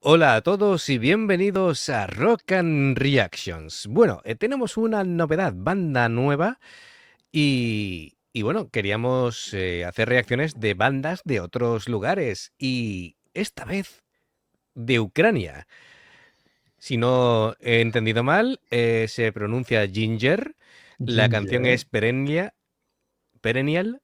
Hola a todos y bienvenidos a Rock and Reactions. Bueno, tenemos una novedad, banda nueva y bueno, queríamos hacer reacciones de bandas de otros lugares y esta vez de Ucrania. Si no he entendido mal, se pronuncia Ginger, la canción Ginger. es Perennial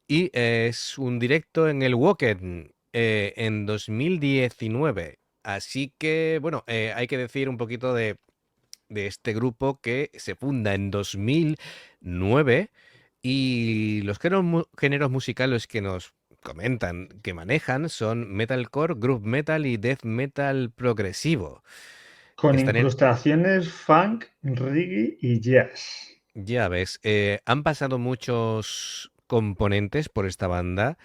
y es un directo en el Wacken en 2019. Así que, bueno, hay que decir un poquito de este grupo que se funda en 2009 y los géneros musicales que nos comentan que manejan son metalcore, groove metal y death metal progresivo. Con Están en, incrustaciones funk, reggae y jazz. ya ves, han pasado muchos componentes por esta banda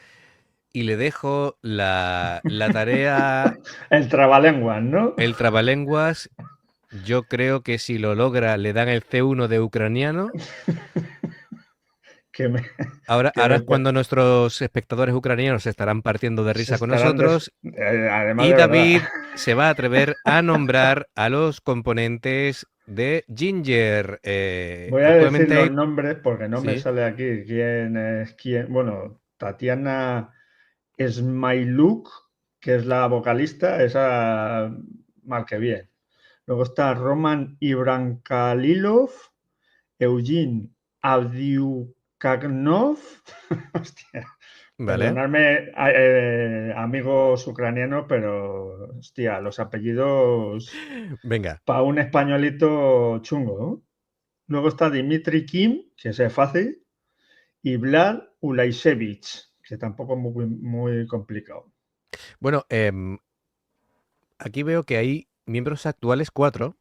y le dejo la tarea, El trabalenguas, ¿no? el trabalenguas. Yo creo que si lo logra le dan el C1 de ucraniano. Que me, Ahora es cuando nuestros espectadores ucranianos se estarán partiendo de se risa con estarán nosotros además y de verdad. David se va a atrever a nombrar a los componentes de Ginger. Voy a decir Actualmente los hay... nombres porque no me Sí, sale aquí quién es quién. Bueno, Tatiana Smailuk, que es la vocalista, esa mal que bien. Luego está Roman Ibrankalilov, Eugene Avdiukaknov. Hostia, vale. perdonadme, amigos ucranianos, pero hostia, los apellidos Venga. para un españolito chungo, ¿no? Luego está Dmitry Kim, que ese es fácil, y Vlad Ulaisevich, que tampoco es muy complicado. Bueno, aquí veo que hay miembros actuales 4.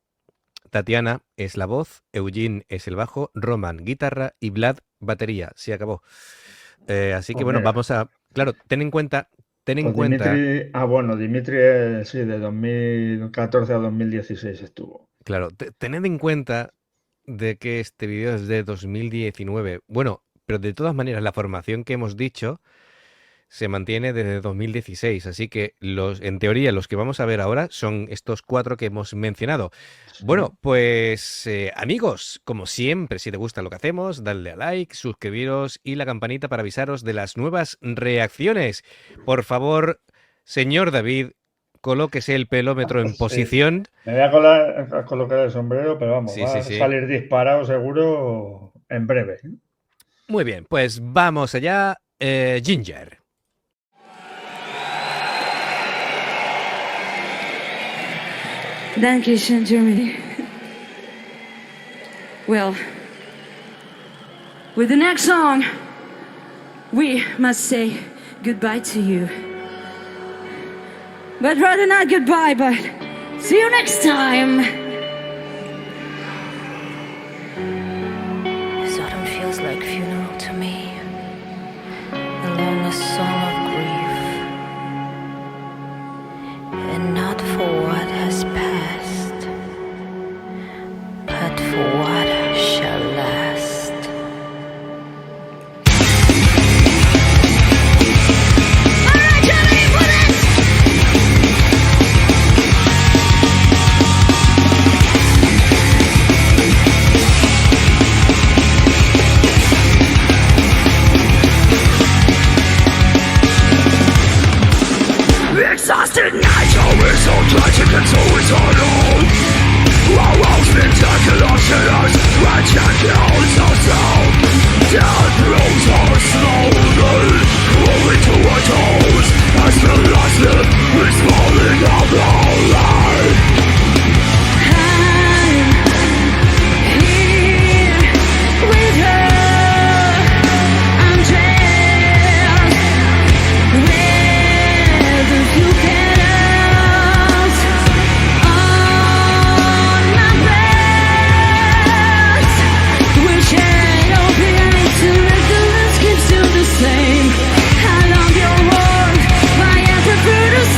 Tatiana es la voz, Eugene es el bajo, Roman guitarra y Vlad batería. Se acabó. Así que Pues bueno, mira, vamos a... Claro, ten en pues cuenta, Dimitri sí, de 2014 a 2016 estuvo. claro, tened en cuenta de que este vídeo es de 2019. Bueno, pero de todas maneras la formación que hemos dicho se mantiene desde 2016, así que en teoría los que vamos a ver ahora son estos 4 que hemos mencionado. Sí. Bueno, pues amigos, como siempre, si te gusta lo que hacemos, dadle a like, suscribiros y la campanita para avisaros de las nuevas reacciones. Por favor, señor David, colóquese el pelómetro en Sí. posición. Me voy a colocar el sombrero, pero vamos, Sí, sí, va a sí. salir disparado seguro en breve. Muy bien, pues vamos allá, Ginger. Dankeschön, Germany. Well, with the next song, we must say goodbye to you. But rather not goodbye, but see you next time. This autumn feels like funeral to me, along a song of grief, and not for what has passed, but for what shall last. Alright, Germany, for this! Exhausted nights, always so tragic and so eternal. Our world's spectacular sinners, ridiculous so sound. Death rolls our slowly, crawling to our toes, as the last slip is falling off our life. I'm here with her. I'm dressed with a few petals on my breast. Wishing open to let the landscape still the same. I love your world, my antidote.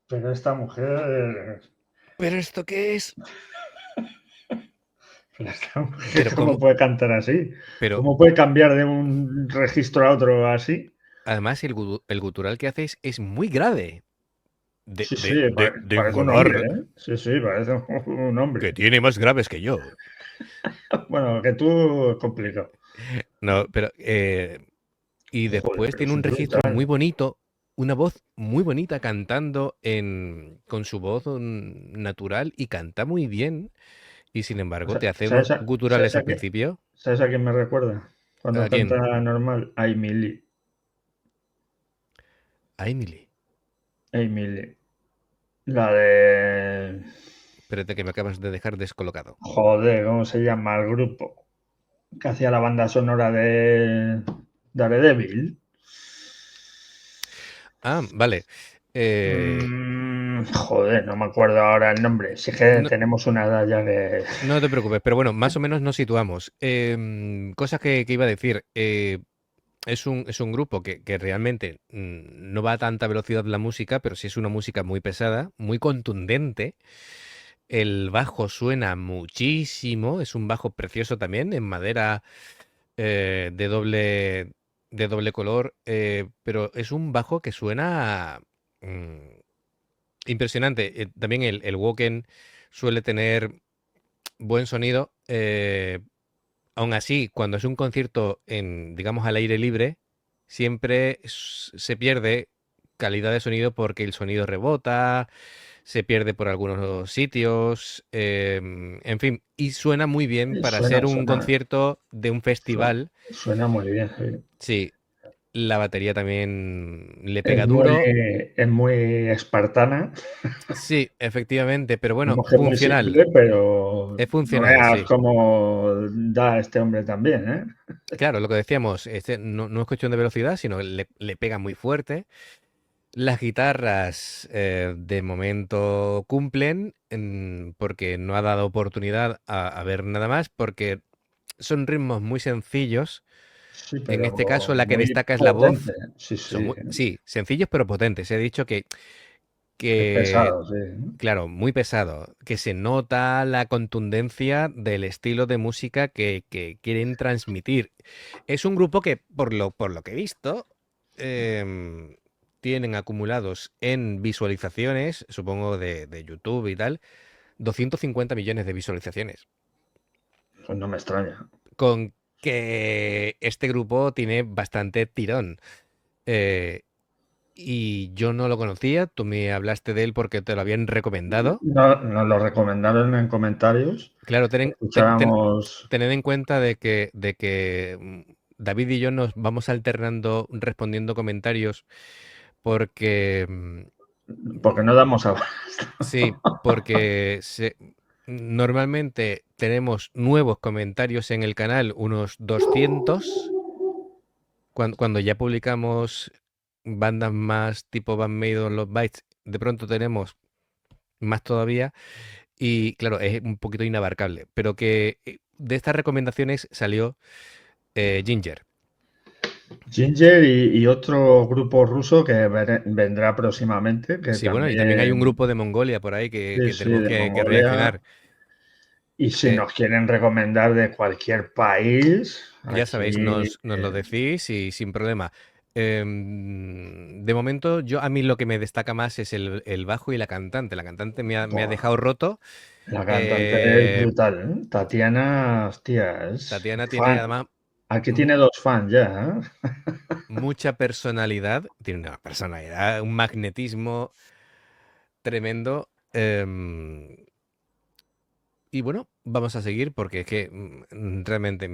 Pero esta mujer... ¿Pero esto qué es? Pero esta mujer, Pero ¿cómo ¿cómo? puede cantar así? Pero ¿Cómo puede cambiar de un registro a otro así? además el gutural que haces es muy grave. Sí, De un parece un hombre, color ¿eh? Sí, parece un que hombre. tiene más graves que yo. Bueno, que tú es complicado. No, pero y Joder, después pero tiene es un registro muy brutal. bonito, una voz muy bonita cantando con su voz natural y canta muy bien. Y sin embargo te hace unos guturales al principio. ¿Sabes a quién me recuerda? Cuando ¿A quién? canta normal, a Emily. A Emily. Emily. La de... Espérate que me acabas de dejar descolocado. Joder, ¿cómo se llama el grupo? Que hacía la banda sonora de Daredevil. Ah, vale. Joder, no me acuerdo ahora el nombre. Sí que No, tenemos una edad ya que... no te preocupes, pero bueno, más o menos nos situamos. Cosas que iba a decir. Es un grupo que realmente no va a tanta velocidad la música, pero sí es una música muy pesada, muy contundente. El bajo suena muchísimo, es un bajo precioso también, en madera eh, de doble, de doble color, pero es un bajo que suena impresionante. También el Woken suele tener buen sonido. Aún así, cuando es un concierto digamos, al aire libre, siempre se pierde calidad de sonido porque el sonido rebota, se pierde por algunos sitios, en fin, y suena muy bien para Suena, ser un concierto de un festival. suena muy bien. Sí. Sí, la batería también le Es pega duro. muy espartana. Sí, efectivamente, pero bueno, Vemos que es muy funcional. simple, pero Es no funcional, veas sí. cómo da este hombre también, ¿eh? Claro, lo que decíamos, no es cuestión de velocidad, sino que le pega muy fuerte. Las guitarras de momento cumplen porque no ha dado oportunidad a ver nada más, porque son ritmos muy sencillos. Sí, En pero este caso, la que muy destaca es la potente. voz. Sí, Sí, sencillos pero potentes. He dicho es que, pesado, sí. claro, muy pesado, que se nota la contundencia del estilo de música que quieren transmitir. Es un grupo que, por lo que he visto, tienen acumulados en visualizaciones, supongo de YouTube y tal, 250 millones de visualizaciones. Pues no me extraña. Con que este grupo tiene bastante tirón. Eh, y yo no lo conocía, tú me hablaste de él porque te lo habían recomendado. Nos lo recomendaron en comentarios. Claro, Escuchábamos... tened en cuenta de que David y yo nos vamos alternando respondiendo comentarios porque Porque no damos abasto. sí, porque normalmente tenemos nuevos comentarios en el canal, unos 200. Cuando ya publicamos bandas más tipo Band Maiden, Los Bites, de pronto tenemos más todavía. Y claro, es un poquito inabarcable. Pero que de estas recomendaciones salió Ginger. Ginger y otro grupo ruso que vendrá próximamente, que Sí, bueno, y también hay un también... grupo de Mongolia por ahí que Sí, tenemos de que Mongolia. reaccionar. Y si Eh, nos quieren recomendar de cualquier país, ya sabéis, aquí... nos lo decís y sin problema. De momento, a mí lo que me destaca más es el bajo y la cantante. La cantante me ha Buah, dejado roto. la cantante es Eh, brutal, ¿eh? Tatiana, hostia, es Tatiana tiene fan. además Aquí tiene 2 fans ya, ¿eh? mucha personalidad. Tiene una personalidad, un magnetismo tremendo. Y bueno, vamos a seguir porque es que realmente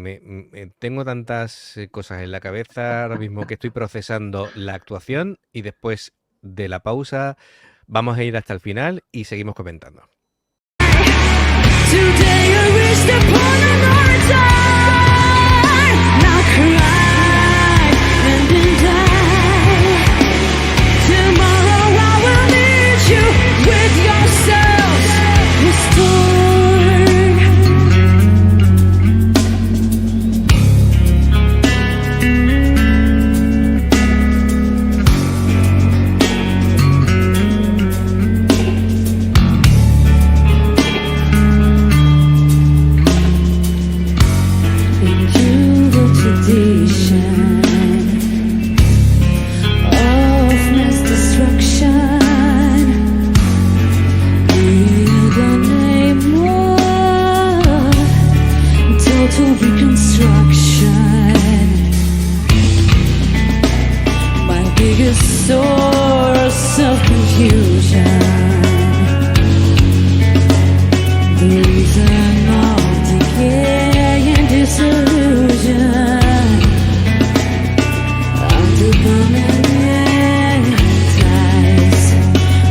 tengo tantas cosas en la cabeza ahora mismo que estoy procesando la actuación y después de la pausa vamos a ir hasta el final y seguimos comentando. Today I wished upon another time. Now cry and then die. Tomorrow I will meet you with yourself restored. biggest source of confusion. The reason of decay and disillusion. After burning ties,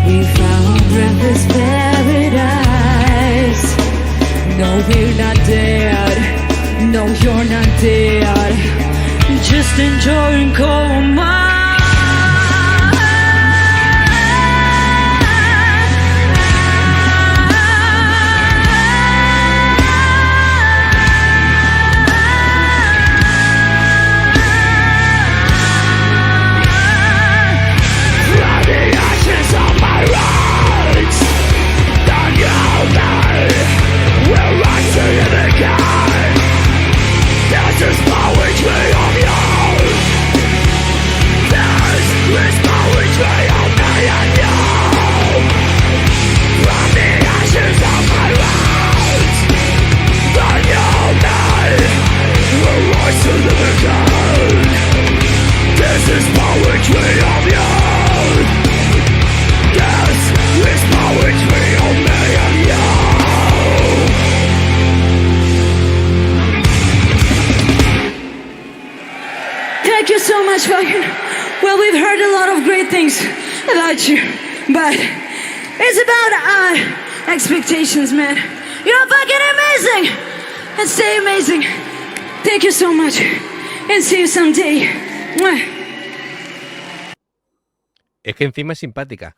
we found breathless paradise. No, we're not dead. No, you're not dead. Just enjoying coma. Thank you so much, fucking. Well, we've heard a lot of great things about you, but it's about our expectations, man. You're fucking amazing, and stay amazing. Thank you so much, and see you someday. Mwah. Es que encima es simpática.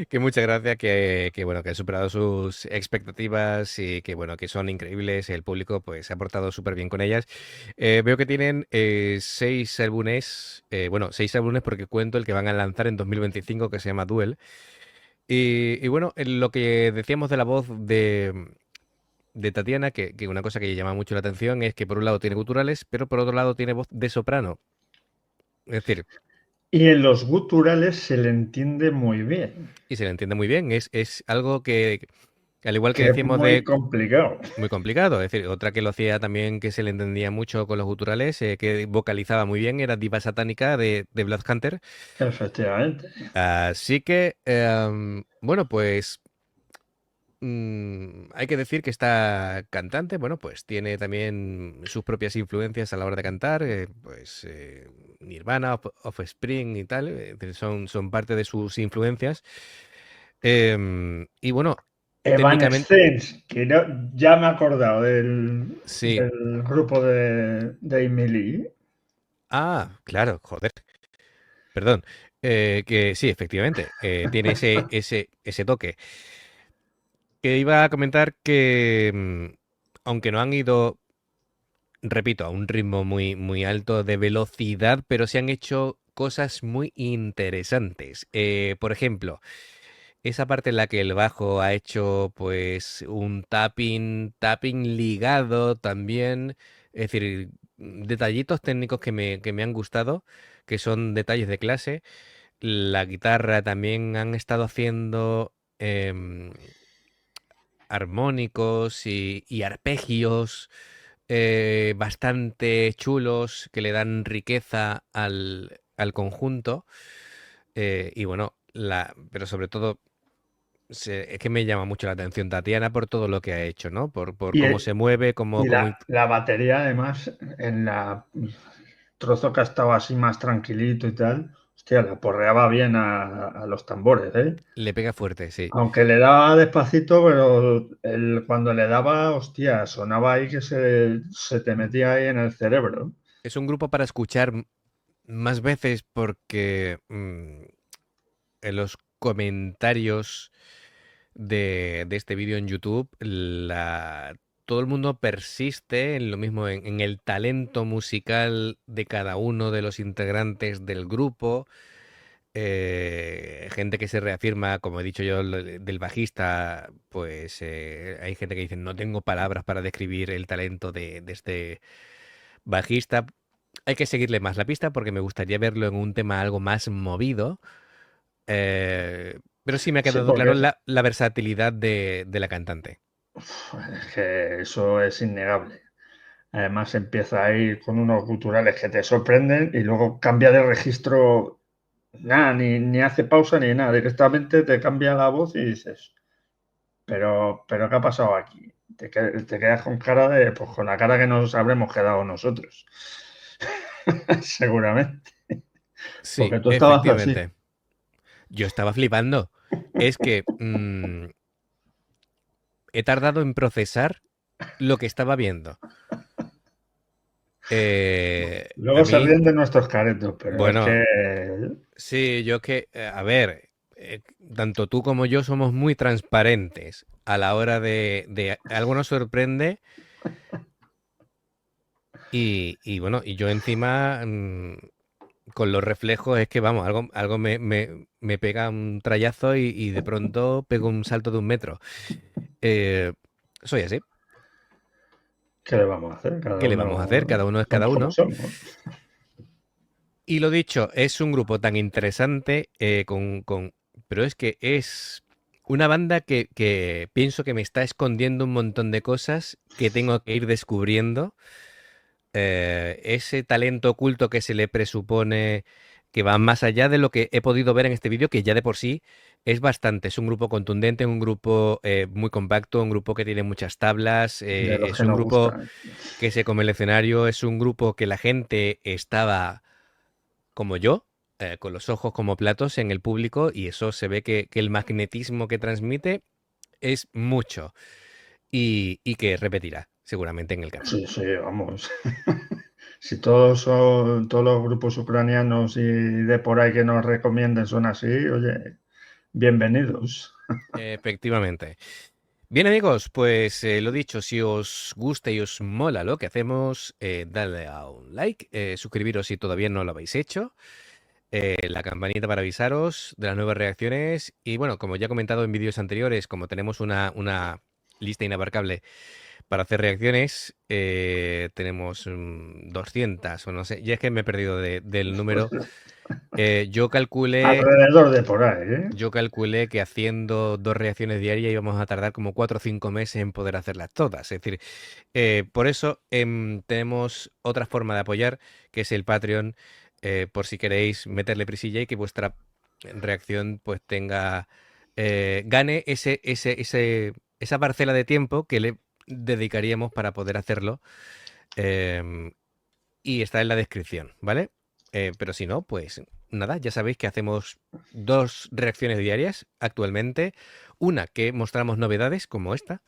Que muchas gracias, que bueno, que ha superado sus expectativas y que bueno, que son increíbles. El público pues se ha portado súper bien con ellas. Veo que tienen 6 álbumes, bueno, 6 álbumes porque cuento el que van a lanzar en 2025 que se llama Duel. Y bueno, en lo que decíamos de la voz de Tatiana, que una cosa que llama mucho la atención es que por un lado tiene guturales, pero por otro lado tiene voz de soprano. Es decir, Y en los guturales se le entiende muy bien, y se le entiende muy bien. Es algo que, al igual que que es decíamos muy de complicado. muy complicado, es decir, otra que lo hacía también que se le entendía mucho con los guturales, que vocalizaba muy bien, era Diva Satánica de Bloodhunter. Efectivamente. Así que, bueno, pues hay que decir que esta cantante, bueno, pues tiene también sus propias influencias a la hora de cantar, pues Nirvana, Offspring y tal, es decir, son parte de sus influencias. Y bueno, técnicamente, Evanescence, que ya me he acordado del, sí. del grupo de Emily. Ah, claro, joder. Perdón. Que sí, efectivamente, tiene ese toque. Que iba a comentar que, aunque no han ido, repito, a un ritmo muy, muy alto de velocidad, pero se han hecho cosas muy interesantes. Por ejemplo, esa parte en la que el bajo ha hecho pues un tapping ligado también, es decir, detallitos técnicos que me han gustado, que son detalles de clase. La guitarra también han estado haciendo armónicos y arpegios bastante chulos que le dan riqueza al conjunto. Y bueno, pero sobre todo es que me llama mucho la atención Tatiana por todo lo que ha hecho, ¿no? Por Y, cómo se mueve, y la batería, además, en la trozo que ha estado así más tranquilito y tal, hostia, la porreaba bien a los tambores, ¿eh? le pega fuerte, sí. Aunque le daba despacito, pero cuando le daba, hostia, sonaba ahí que se te metía ahí en el cerebro. Es un grupo para escuchar más veces porque en los comentarios de este vídeo en YouTube, todo el mundo persiste en lo mismo, en el talento musical de cada uno de los integrantes del grupo. Gente que se reafirma, como he dicho yo, del bajista, pues hay gente que dice, no tengo palabras para describir el talento de este bajista. Hay que seguirle más la pista porque me gustaría verlo en un tema algo más movido. Pero sí me ha Sí, quedado porque claro la versatilidad de la cantante. es que eso es innegable. Además empieza a ir con unos guturales que te sorprenden y luego cambia de registro, nada, ni hace pausa ni nada, directamente te cambia la voz y dices, pero ¿qué ha pasado aquí? Te quedas con cara de, pues con la cara que nos habremos quedado nosotros, seguramente, Sí, porque tú estabas así. efectivamente. Yo estaba flipando. Es que he tardado en procesar lo que estaba viendo. A Luego se mí, ríen de nuestros caretos, pero es bueno, que sí, yo que, a ver, tanto tú como yo somos muy transparentes a la hora de algo nos sorprende y bueno, y yo encima con los reflejos es que vamos, algo me pega un trayazo y de pronto pego un salto de 1 metro. Soy así. ¿qué le vamos a hacer? Cada ¿Qué le vamos a hacer? uno Cada uno es cada somos como uno. somos. Y lo dicho, es un grupo tan interesante pero es que es una banda que pienso que me está escondiendo un montón de cosas que tengo que ir descubriendo. Ese talento oculto que se le presupone que va más allá de lo que he podido ver en este vídeo, que ya de por sí es bastante. Es un grupo contundente, un grupo muy compacto, un grupo que tiene muchas tablas, De los es que un nos grupo gustan. que se come el escenario, es un grupo que la gente estaba como yo, con los ojos como platos en el público y eso se ve que el magnetismo que transmite es mucho y que repetirá seguramente en el canal. Sí, sí, vamos. Si todos los grupos ucranianos y de por ahí que nos recomienden son así, oye, bienvenidos. Efectivamente. Bien amigos, pues lo dicho, si os gusta y os mola lo que hacemos, dadle a un like, suscribiros si todavía no lo habéis hecho, la campanita para avisaros de las nuevas reacciones y bueno, como ya he comentado en vídeos anteriores, como tenemos una lista inabarcable para hacer reacciones, tenemos 200 o no sé, ya es que me he perdido del número. Yo calculé Alrededor de por ahí, ¿eh? Yo calculé que haciendo 2 reacciones diarias íbamos a tardar como 4 o 5 meses en poder hacerlas todas. Es decir, por eso tenemos otra forma de apoyar, que es el Patreon, por si queréis meterle prisilla y que vuestra reacción pues gane esa parcela de tiempo que le dedicaríamos para poder hacerlo. Y está en la descripción, ¿vale? Pero si no, pues nada, ya sabéis que hacemos 2 reacciones diarias actualmente. Una que mostramos novedades como esta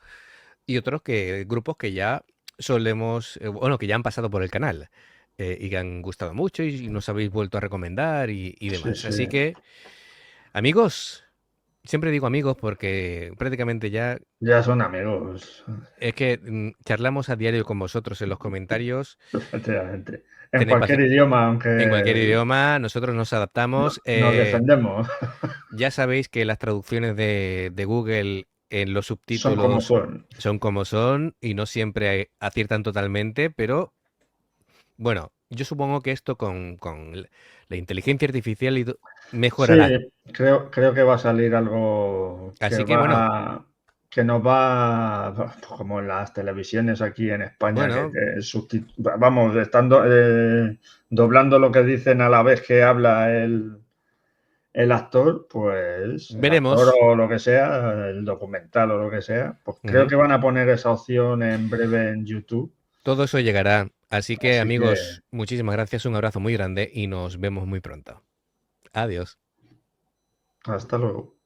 y otros grupos que ya solemos, bueno, que ya han pasado por el canal y que han gustado mucho y nos habéis vuelto a recomendar y Sí, demás. sí. Así que, amigos, siempre digo amigos porque prácticamente ya Ya son amigos, es que charlamos a diario con vosotros en los comentarios. efectivamente. En Tenéis cualquier idioma, aunque En cualquier idioma, nosotros nos adaptamos. nos defendemos, Ya sabéis que las traducciones de Google en los son como subtítulos son. son como son y no siempre aciertan totalmente, pero bueno, yo supongo que esto con la inteligencia artificial Sí, mejorará. creo que va a salir algo Así que bueno, que nos va, pues, como en las televisiones aquí en España, bueno, vamos, estando doblando lo que dicen a la vez que habla el actor, pues el actor veremos. o lo que sea, el documental o lo que sea, pues creo Ujú. que van a poner esa opción en breve en YouTube. Todo eso llegará. Así que Así que amigos, muchísimas gracias, un abrazo muy grande y nos vemos muy pronto. Adiós. hasta luego.